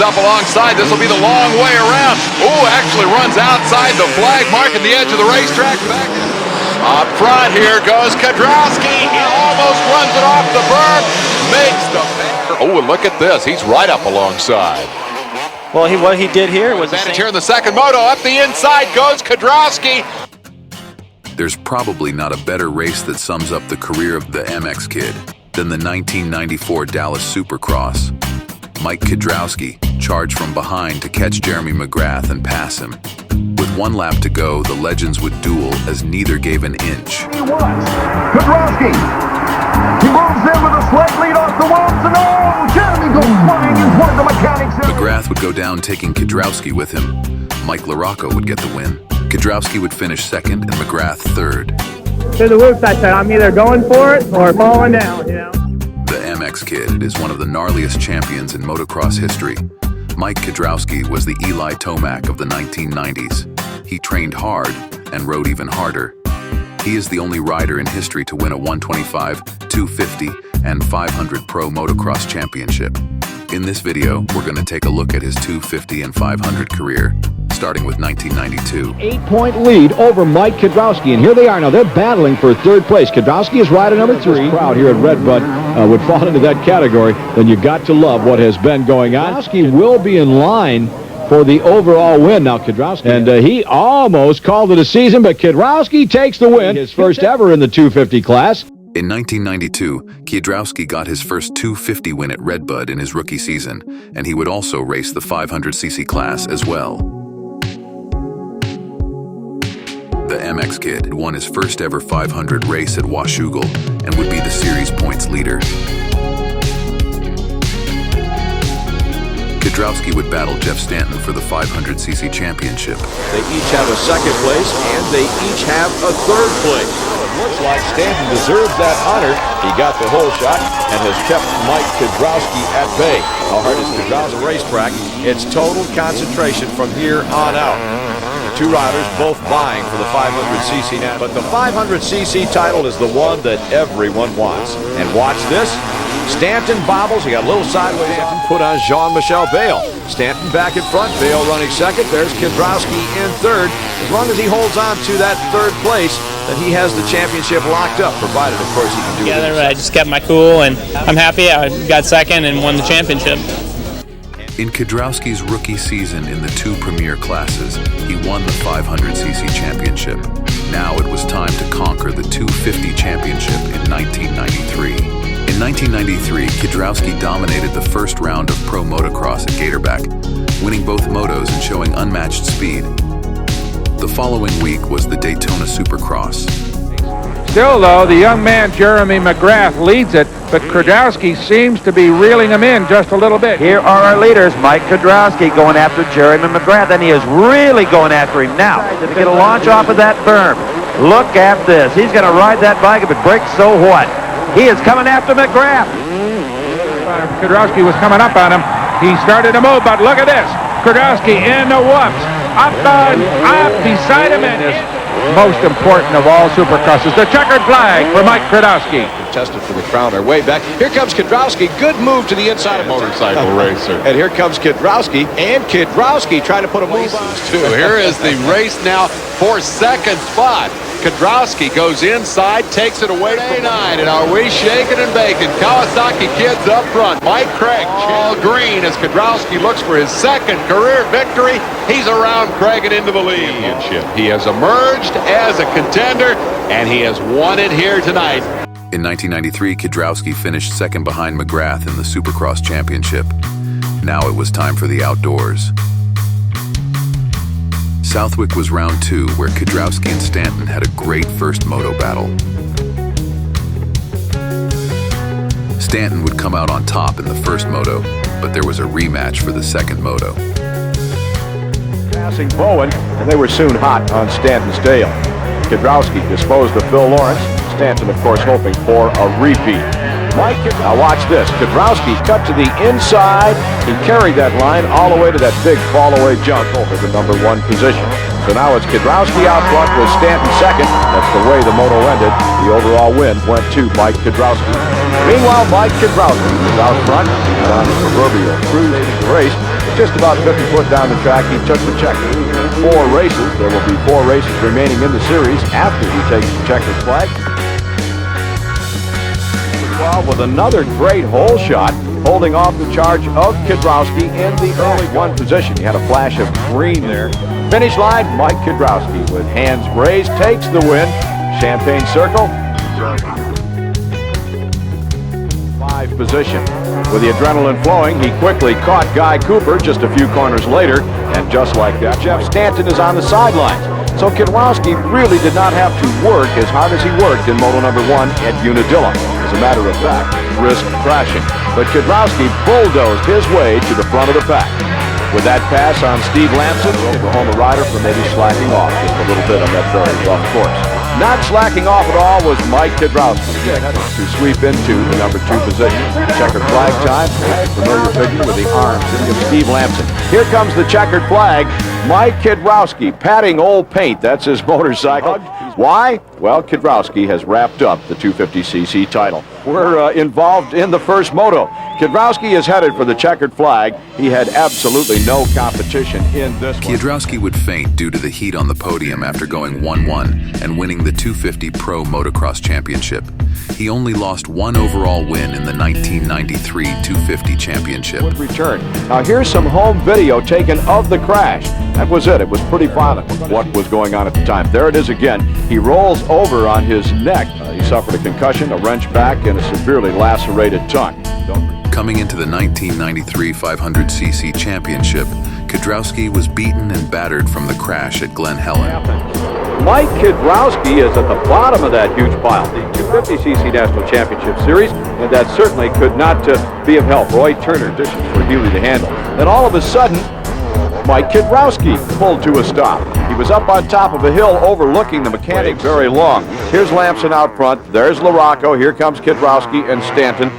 Up alongside, this will be the long way around. Ooh, actually runs outside the flag, marking the edge of the racetrack. Back up front, here goes Kiedrowski. He almost runs it off the berm, makes the pair. Oh, and look at this. He's right up alongside. Well, what he did here was advantage here in the second moto. Up the inside goes Kiedrowski. There's probably not a better race that sums up the career of the MX Kid than the 1994 Dallas Supercross. Mike Kiedrowski charged from behind to catch Jeremy McGrath and pass him. With 1 lap to go, the legends would duel as neither gave an inch. He was. Kiedrowski. He moves in with a slight lead off the ropes, and oh, Jeremy goes flying in front of the mechanics. McGrath would go down taking Kiedrowski with him. Mike LaRocco would get the win. Kiedrowski would finish second and McGrath third. To the whoops, I said, I'm either going for it or falling down, you know. The MX Kid is one of the gnarliest champions in motocross history. Mike Kiedrowski was the Eli Tomac of the 1990s. He trained hard and rode even harder. He is the only rider in history to win a 125, 250, and 500 Pro Motocross championship. In this video, we're going to take a look at his 250 and 500 career, starting with 1992. 8-point lead over Mike Kiedrowski, and here they are now. They're battling for third place. Kiedrowski is rider number 3. The crowd here at Redbud would fall into that category. Then you got to love what has been going on. Kiedrowski will be in line for the overall win now. Kiedrowski, and he almost called it a season, but Kiedrowski takes the win, his first ever in the 250 class. In 1992, Kiedrowski got his first 250 win at Redbud in his rookie season, and he would also race the 500cc class as well. The MX Kid won his first ever 500 race at Washougal and would be the series points leader. Kiedrowski would battle Jeff Stanton for the 500cc championship. They each have a second place, and they each have a third place. It looks like Stanton deserves that honor. He got the whole shot and has kept Mike Kiedrowski at bay. How hard is Kiedrowski racetrack? It's total concentration from here on out. The 2 riders both vying for the 500cc now, but the 500cc title is the one that everyone wants. And watch this. Stanton bobbles. He got a little sideways. Stanton put on Michel Bayle. Stanton back in front. Bayle running second. There's Kiedrowski in third. As long as he holds on to that third place, then he has the championship locked up, provided, of course, he can do it. Together, I just kept my cool, and I'm happy I got second and won the championship. In Kiedrowski's rookie season in the 2 premier classes, he won the 500cc championship. Now it was time to conquer the 250 championship in 1993. In 1993, Kiedrowski dominated the first round of Pro Motocross at Gatorback, winning both motos and showing unmatched speed. The following week was the Daytona Supercross. Still, though, the young man Jeremy McGrath leads it, but Kiedrowski seems to be reeling him in just a little bit. Here are our leaders. Mike Kiedrowski going after Jeremy McGrath, and he is really going after him now to get a launch off of that berm. Look at this. He's going to ride that bike. If it breaks, so what? He is coming after McGrath. Kiedrowski was coming up on him. He started to move, but look at this. Kiedrowski in the whoops. Up beside him, and is most important of all Supercrosses. The checkered flag for Mike Kiedrowski. Contested for the crown are way back. Here comes Kiedrowski. Good move to the inside of Motorcycle racer. And here comes Kiedrowski, and Kiedrowski trying to put a move on. Here is the race now for second spot. Kiedrowski goes inside, takes it away from 9, and are we shaking and baking? Kawasaki kids up front. Mike Craig, all green as Kiedrowski looks for his second career victory. He's around Craig and into the lead. He has emerged as a contender, and he has won it here tonight. In 1993, Kiedrowski finished second behind McGrath in the Supercross championship. Now it was time for the outdoors. Southwick was round 2, where Kiedrowski and Stanton had a great first moto battle. Stanton would come out on top in the first moto, but there was a rematch for the second moto. Passing Bowen, and they were soon hot on Stanton's tail. Kiedrowski disposed of Phil Lawrence. Stanton, of course, hoping for a repeat. Mike, now watch this. Kiedrowski cut to the inside. He carried that line all the way to that big fall-away jump over the number 1 position. So now it's Kiedrowski out front with Stanton second. That's the way the moto ended. The overall win went to Mike Kiedrowski. Meanwhile, Mike Kiedrowski is out front. He's on the proverbial cruise race. just about 50 foot down the track, he took the checker. 4 races. There will be 4 races remaining in the series after he takes the checkered flag. Well, with another great hole shot, holding off the charge of Kiedrowski in the early 1 position. He had a flash of green there. Finish line, Mike Kiedrowski with hands raised, takes the win. Champagne circle. 5 position. With the adrenaline flowing, he quickly caught Guy Cooper just a few corners later, and just like that, Jeff Stanton is on the sidelines. So Kiedrowski really did not have to work as hard as he worked in Moto number 1 at Unadilla. As a matter of fact, risked crashing. But Kiedrowski bulldozed his way to the front of the pack. With that pass on Steve Lamson, the Oklahoma rider for maybe slacking off just a little bit on that very rough course. Not slacking off at all was Mike Kiedrowski to sweep into the number 2 position. Checkered flag time. Familiar figure with the arms of Steve Lamson. Here comes the checkered flag. Mike Kiedrowski patting old paint. That's his motorcycle. Why? Well, Kiedrowski has wrapped up the 250cc title. We're involved in the first moto. Kiedrowski is headed for the checkered flag. He had absolutely no competition in this one. Kiedrowski would faint due to the heat on the podium after going 1-1 and winning the 250 Pro Motocross Championship. He only lost 1 overall win in the 1993 250 Championship. Would return. Now here's some home video taken of the crash. That was it. It was pretty violent what was going on at the time. There it is again. He rolls over on his neck. He suffered a concussion, a wrench back, and a severely lacerated tongue. Coming into the 1993 500cc championship, Kiedrowski was beaten and battered from the crash at Glen Helen. Mike Kiedrowski is at the bottom of that huge pile. The 250cc National Championship Series, and that certainly could not be of help. Roy Turner dishes for Healy to handle. Then all of a sudden, Mike Kiedrowski pulled to a stop. He was up on top of a hill overlooking the mechanic very long. Here's Lamson out front. There's LaRocco. Here comes Kiedrowski and Stanton.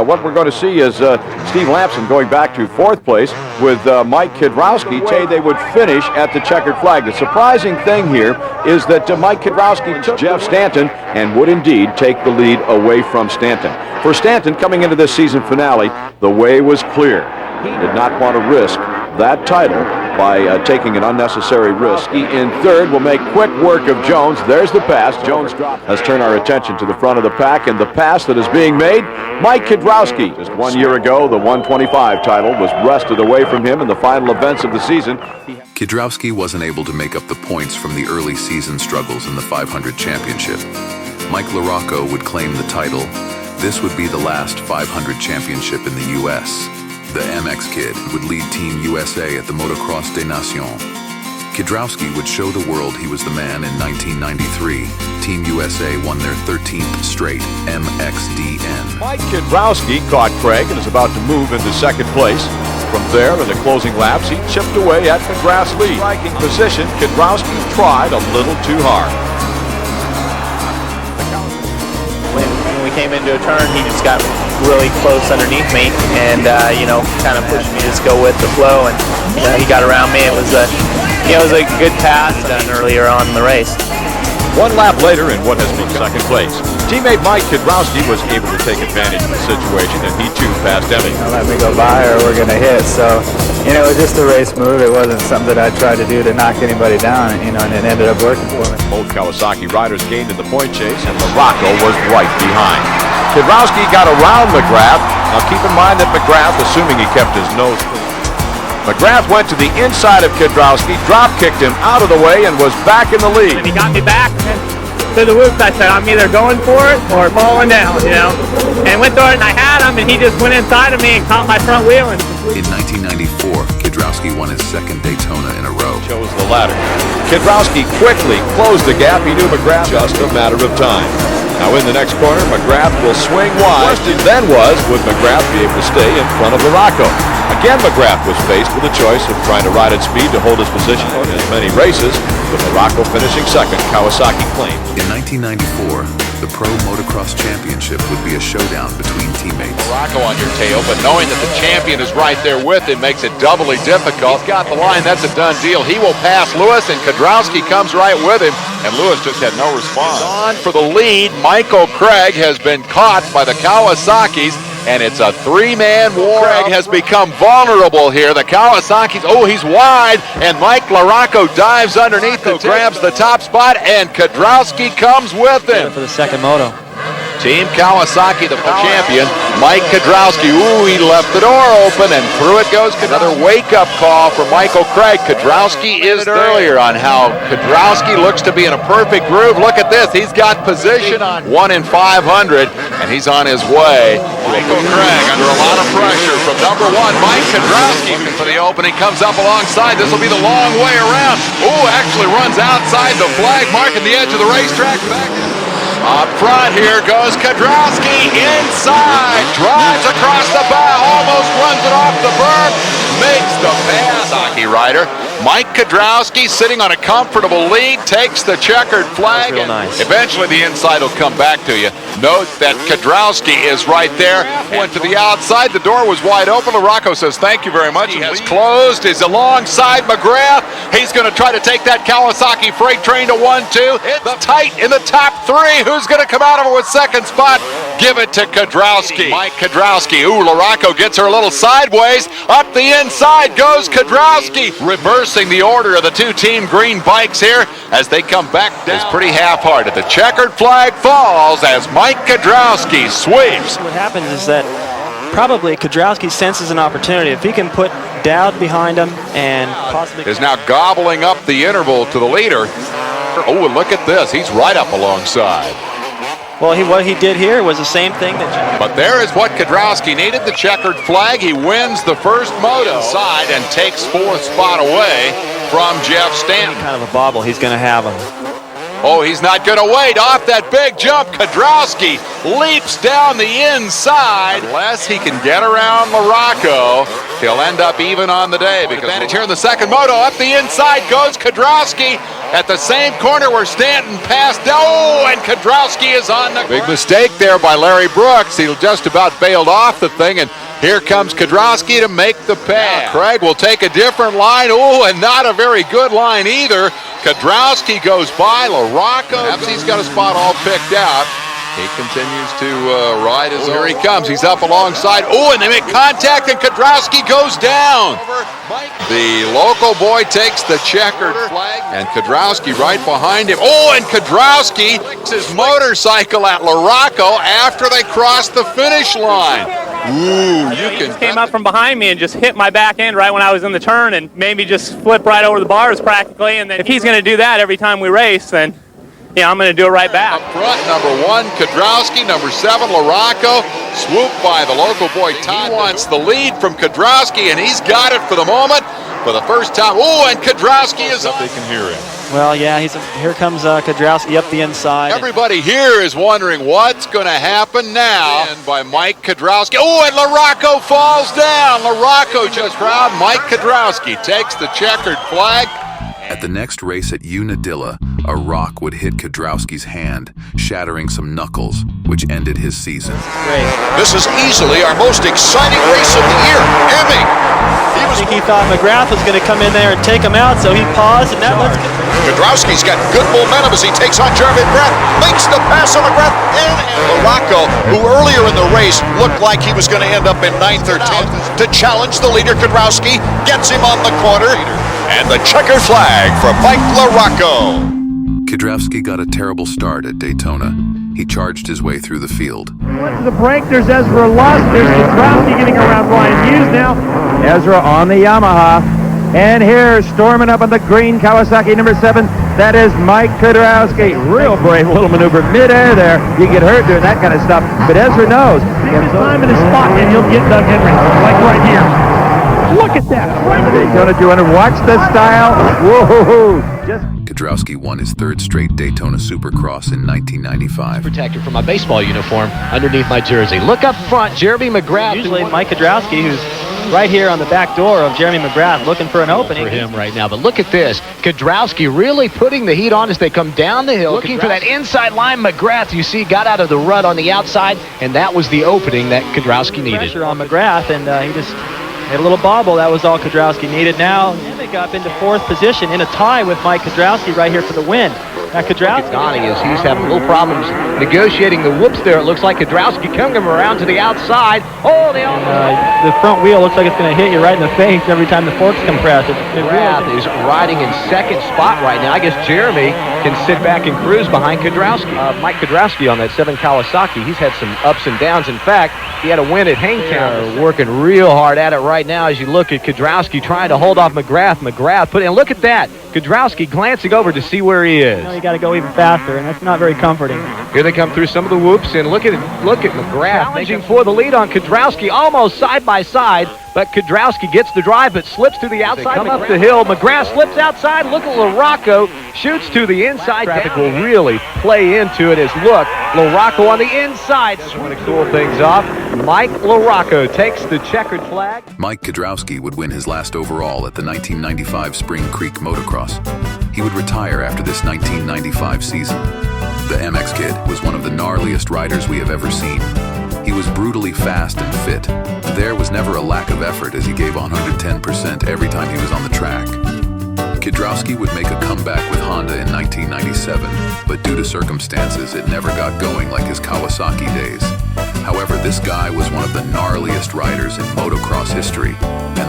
What we're going to see is Steve Lamson going back to 4th place with Mike Kiedrowski. They would finish at the checkered flag. The surprising thing here is that Mike Kiedrowski took Jeff Stanton and would indeed take the lead away from Stanton. For Stanton, coming into this season finale, the way was clear. He did not want to risk that title by taking an unnecessary risk. He in 3rd will make quick work of Jones. There's the pass. Jones has turned our attention to the front of the pack, and the pass that is being made, Mike Kiedrowski. Just 1 year ago, the 125 title was wrested away from him in the final events of the season. Kiedrowski wasn't able to make up the points from the early season struggles in the 500 championship. Mike LaRocco would claim the title. This would be the last 500 championship in the U.S. The MX Kid would lead Team USA at the Motocross des Nations. Kiedrowski would show the world he was the man in 1993. Team USA won their 13th straight MXDN. Mike Kiedrowski caught Craig and is about to move into 2nd place. From there, in the closing laps, he chipped away at McGrath's lead. Striking position, Kiedrowski tried a little too hard. When we came into a turn, he just got really close underneath me and, kind of pushed me to just go with the flow, and he got around me. It was a good pass done earlier on in the race. 1 lap later in what has been 2nd place, teammate Mike Kiedrowski was able to take advantage of the situation, and he too passed Emmy. Let me go by or we're going to hit. So, it was just a race move. It wasn't something that I tried to do to knock anybody down, and it ended up working for me. Both Kawasaki riders gained in the point chase, and LaRocco was right behind. Kiedrowski got around McGrath. Now keep in mind that McGrath, assuming he kept his nose clean. McGrath went to the inside of Kiedrowski, drop-kicked him out of the way, and was back in the lead. And he got me back to the whoops. I said, I'm either going for it or falling down, And went through it, and I had him, and he just went inside of me and caught my front wheel. In 1994, Kiedrowski won his 2nd Daytona in a row. Chose the latter. Kiedrowski quickly closed the gap. He knew McGrath just a matter of time. Now in the next corner, McGrath will swing wide. The question then was, would McGrath be able to stay in front of LaRocco? Again, McGrath was faced with a choice of trying to ride at speed to hold his position in as many races, with LaRocco finishing 2nd, Kawasaki claimed. In 1994, the Pro Motocross Championship would be a showdown between teammates. LaRocco on your tail, but knowing that the champion is right there with him makes it doubly difficult. He's got the line. That's a done deal. He will pass Lewis, and Kiedrowski comes right with him, and Lewis just had no response. On for the lead, Michael Craig has been caught by the Kawasaki's. and it's a three-man war. Craig has become vulnerable here. The Kawasaki's, he's wide, and Mike LaRocco dives underneath and grabs the top spot, and Kiedrowski comes with him. For the second moto. Team Kawasaki, the champion, Mike Kiedrowski. He left the door open, and through it goes. Another wake-up call for Michael Craig. Kiedrowski is earlier on how Kiedrowski looks to be in a perfect groove. Look at this. He's got position on 1 in 500, and he's on his way. Michael Craig under a lot of pressure from number 1, Mike Kiedrowski. For the opening, comes up alongside. This will be the long way around. Actually runs outside the flag mark at the edge of the racetrack. Up front, here goes Kiedrowski inside, drives across the bow, almost runs it off the berm, makes the pass. Hockey rider Mike Kiedrowski sitting on a comfortable lead, takes the checkered flag, and nice. Eventually the inside will come back to you. Note that Kiedrowski is right there. Went to the outside, the door was wide open. LaRocco says thank you very much. He has closed, is alongside McGrath. He's going to try to take that Kawasaki freight train to 1-2. It's tight in the top 3. Who's going to come out of it with second spot? Give it to Kiedrowski. Mike Kiedrowski. LaRocco gets her a little sideways. Up the inside goes Kiedrowski. Reversing the order of the two team green bikes here as they come back down. It's pretty half-hearted. The checkered flag falls as Mike Kiedrowski sweeps. What happens is that probably Kiedrowski senses an opportunity. If he can put Dowd behind him and possibly... Is now gobbling up the interval to the leader. And look at this. He's right up alongside. Well, what he did here was the same thing that... But there is what Kiedrowski needed, the checkered flag. He wins the first moto inside and takes fourth spot away from Jeff Stanton. Kind of a bobble he's going to have him. He's not going to wait. Off that big jump, Kiedrowski leaps down the inside. Unless he can get around LaRocco, he'll end up even on the day. Because advantage here in the second moto. Up the inside goes Kiedrowski at the same corner where Stanton passed. And Kiedrowski is on the... Big mistake there by Larry Brooks. He just about bailed off the thing, and here comes Kiedrowski to make the pass. Craig will take a different line. And not a very good line either. Kiedrowski goes by LaRocco. Perhaps he's got a spot all picked out. He continues to ride his own. Here he comes. He's up alongside. And they make contact, and Kiedrowski goes down. The local boy takes the checkered flag, and Kiedrowski right behind him. And Kiedrowski flicks his motorcycle at LaRocco after they cross the finish line. He just came up from behind me and just hit my back end right when I was in the turn and made me just flip right over the bars practically. And then if he's going to do that every time we race, then I'm going to do it right back. Up front, number 1, Kiedrowski. Number 7, LaRocco. Swooped by the local boy, Todd. He wants the lead from Kiedrowski, and he's got it for the moment for the first time. And Kiedrowski is up. They can hear him. Well, yeah, here comes Kiedrowski up the inside. Everybody here is wondering what's going to happen now. And by Mike Kiedrowski. And LaRocco falls down. LaRocco just proud. Mike Kiedrowski takes the checkered flag. At the next race at Unadilla, a rock would hit Kiedrowski's hand, shattering some knuckles, which ended his season. Great. This is easily our most exciting race of the year. Emmy! I think he thought McGrath was going to come in there and take him out, so he paused, and that lets Kiedrowski's got good momentum as he takes on Jeremy McGrath, makes the pass on McGrath, and LaRocco, who earlier in the race looked like he was going to end up in 9th or 10th, to challenge the leader Kiedrowski, gets him on the corner, and the checkered flag for Mike LaRocco. Kiedrowski got a terrible start at Daytona. He charged his way through the field. Went to the break. There's Ezra Lust. There's Kiedrowski getting around Brian Hughes now. Ezra on the Yamaha. And here, storming up on the green Kawasaki number 7, that is Mike Kiedrowski. Real brave little maneuver midair there. You get hurt doing that kind of stuff, but Ezra knows. Take his time in his spot, and he'll get Doug Henry, like right here. Look at that. Daytona 200. Watch the style. Whoa. Kiedrowski won his 3rd straight Daytona Supercross in 1995. Protector from my baseball uniform underneath my jersey. Look up front, Jeremy McGrath. Usually Mike Kiedrowski, who's right here on the back door of Jeremy McGrath, looking for an opening. For him right now, but look at this. Kiedrowski really putting the heat on as they come down the hill. Looking for that inside line. McGrath, you see, got out of the rut on the outside, and that was the opening that Kiedrowski needed. Pressure on McGrath, and he just made a little bobble. That was all Kiedrowski needed. Now, Emmett got up into 4th position in a tie with Mike Kiedrowski right here for the win. Kiedrowski. Donnie, as he's having a little problems negotiating the whoops there. It looks like Kiedrowski coming around to the outside. Oh, the front wheel looks like it's going to hit you right in the face every time the forks compress. McGrath is riding in second spot right now. I guess Jeremy can sit back and cruise behind Kiedrowski. Mike Kiedrowski on that 7 Kawasaki, he's had some ups and downs. In fact, he had a win at Hangtown. Working real hard at it right now as you look at Kiedrowski trying to hold off McGrath. And look at that. Kiedrowski glancing over to see where he is. You got to go even faster, and that's not very comforting. Here they come through some of the whoops, and look at McGrath challenging for the lead on Kiedrowski, almost side by side. But Kiedrowski gets the drive, but slips to the outside. Come up the hill. McGrath slips outside. Look at LaRocco. Shoots to the inside. Traffic will really play into it as look. LaRocco on the inside. Just want to cool things off. Mike LaRocco takes the checkered flag. Mike Kiedrowski would win his last overall at the 1995 Spring Creek Motocross. He would retire after this 1995 season. The MX Kid was one of the gnarliest riders we have ever seen. He was brutally fast and fit. There was never a lack of effort as he gave 110% every time he was on the track. Kiedrowski would make a comeback with Honda in 1997, but due to circumstances, it never got going like his Kawasaki days. However, this guy was one of the gnarliest riders in motocross history, and